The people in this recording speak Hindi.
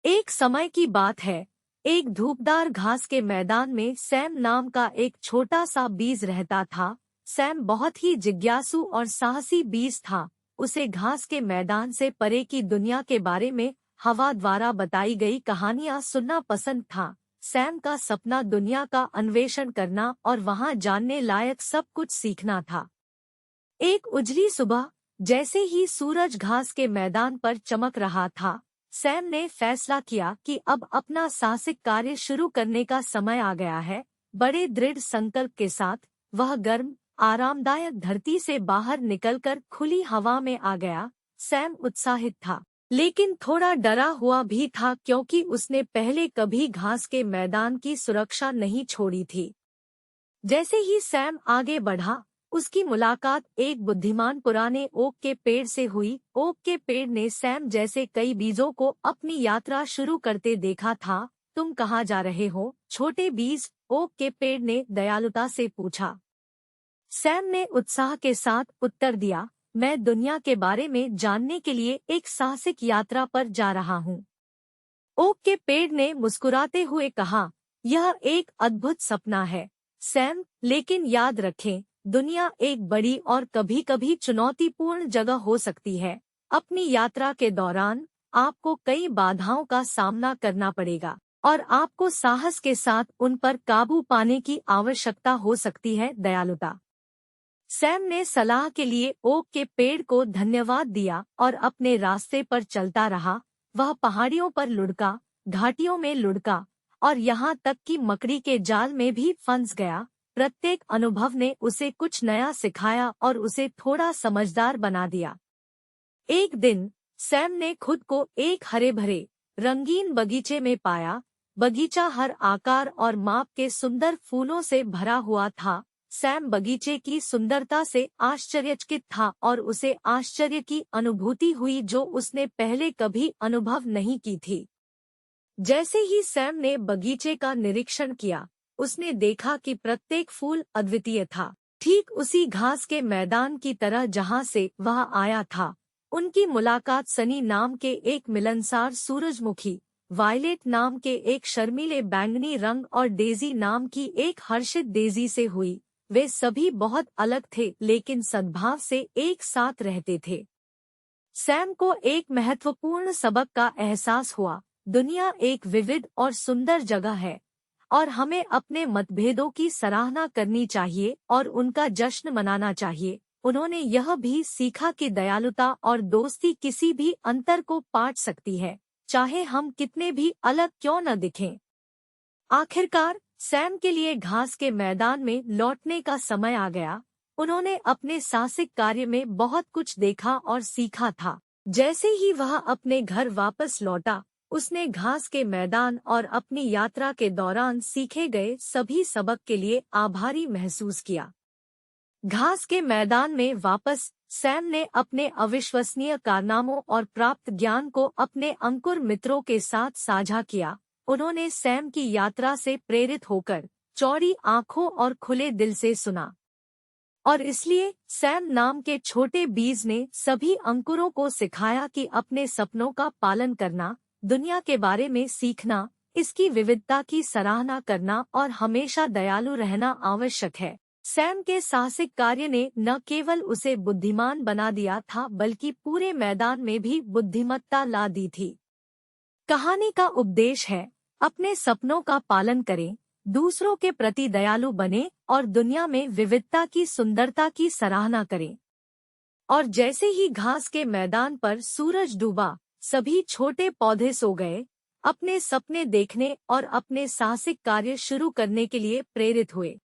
एक समय की बात है। एक धूपदार घास के मैदान में सैम नाम का एक छोटा सा बीज रहता था। सैम बहुत ही जिज्ञासु और साहसी बीज था। उसे घास के मैदान से परे की दुनिया के बारे में हवा द्वारा बताई गई कहानियां सुनना पसंद था। सैम का सपना दुनिया का अन्वेषण करना और वहां जानने लायक सब कुछ सीखना था। एक उजली सुबह, जैसे ही सूरज घास के मैदान पर चमक रहा था, सैम ने फैसला किया कि अब अपना साहसिक कार्य शुरू करने का समय आ गया है। बड़े दृढ़ संकल्प के साथ वह गर्म, आरामदायक धरती से बाहर निकलकर खुली हवा में आ गया। सैम उत्साहित था, लेकिन थोड़ा डरा हुआ भी था क्योंकि उसने पहले कभी घास के मैदान की सुरक्षा नहीं छोड़ी थी। जैसे ही सैम आगे बढ़ा, उसकी मुलाकात एक बुद्धिमान पुराने ओक के पेड़ से हुई। ओक के पेड़ ने सैम जैसे कई बीजों को अपनी यात्रा शुरू करते देखा था। तुम कहाँ जा रहे हो, छोटे बीज? ओक के पेड़ ने दयालुता से पूछा। सैम ने उत्साह के साथ उत्तर दिया, मैं दुनिया के बारे में जानने के लिए एक साहसिक यात्रा पर जा रहा हूँ। ओक के पेड़ ने मुस्कुराते हुए कहा, यह एक अद्भुत सपना है सैम, लेकिन याद रखें, दुनिया एक बड़ी और कभी-कभी चुनौतीपूर्ण जगह हो सकती है। अपनी यात्रा के दौरान आपको कई बाधाओं का सामना करना पड़ेगा और आपको साहस के साथ उन पर काबू पाने की आवश्यकता हो सकती है। दयालुता। सैम ने सलाह के लिए ओक के पेड़ को धन्यवाद दिया और अपने रास्ते पर चलता रहा। वह पहाड़ियों पर लुढ़का, घाटियों में लुढ़का और यहाँ तक कि मकड़ी के जाल में भी फंस गया। प्रत्येक अनुभव ने उसे कुछ नया सिखाया और उसे थोड़ा समझदार बना दिया। एक दिन सैम ने खुद को एक हरे भरे, रंगीन बगीचे में पाया। बगीचा हर आकार और माप के सुंदर फूलों से भरा हुआ था। सैम बगीचे की सुंदरता से आश्चर्यचकित था और उसे आश्चर्य की अनुभूति हुई जो उसने पहले कभी अनुभव नहीं की थी। जैसे ही सैम ने बगीचे का निरीक्षण किया, उसने देखा कि प्रत्येक फूल अद्वितीय था, ठीक उसी घास के मैदान की तरह जहां से वह आया था। उनकी मुलाकात सनी नाम के एक मिलनसार सूरजमुखी, वायलेट नाम के एक शर्मीले बैंगनी रंग और डेजी नाम की एक हर्षित डेजी से हुई। वे सभी बहुत अलग थे लेकिन सद्भाव से एक साथ रहते थे। सैम को एक महत्वपूर्ण सबक का एहसास हुआ, दुनिया एक विविध और सुंदर जगह है और हमें अपने मतभेदों की सराहना करनी चाहिए और उनका जश्न मनाना चाहिए। उन्होंने यह भी सीखा कि दयालुता और दोस्ती किसी भी अंतर को पाट सकती है, चाहे हम कितने भी अलग क्यों न दिखें। आखिरकार सैम के लिए घास के मैदान में लौटने का समय आ गया। उन्होंने अपने साहसिक कार्य में बहुत कुछ देखा और सीखा था। जैसे ही वह अपने घर वापस लौटा, उसने घास के मैदान और अपनी यात्रा के दौरान सीखे गए सभी सबक के लिए आभारी महसूस किया। घास के मैदान में वापस सैम ने अपने अविश्वसनीय कारनामों और प्राप्त ज्ञान को अपने अंकुर मित्रों के साथ साझा किया। उन्होंने सैम की यात्रा से प्रेरित होकर चौड़ी आंखों और खुले दिल से सुना और इसलिए सैम नाम के छोटे बीज ने सभी अंकुरों को सिखाया कि अपने सपनों का पालन करना, दुनिया के बारे में सीखना, इसकी विविधता की सराहना करना और हमेशा दयालु रहना आवश्यक है। सैम के साहसिक कार्य ने न केवल उसे बुद्धिमान बना दिया था बल्कि पूरे मैदान में भी बुद्धिमत्ता ला दी थी। कहानी का उपदेश है, अपने सपनों का पालन करें, दूसरों के प्रति दयालु बने और दुनिया में विविधता की सुंदरता की सराहना करें। और जैसे ही घास के मैदान पर सूरज डूबा, सभी छोटे पौधे सो गए, अपने सपने देखने और अपने साहसिक कार्य शुरू करने के लिए प्रेरित हुए।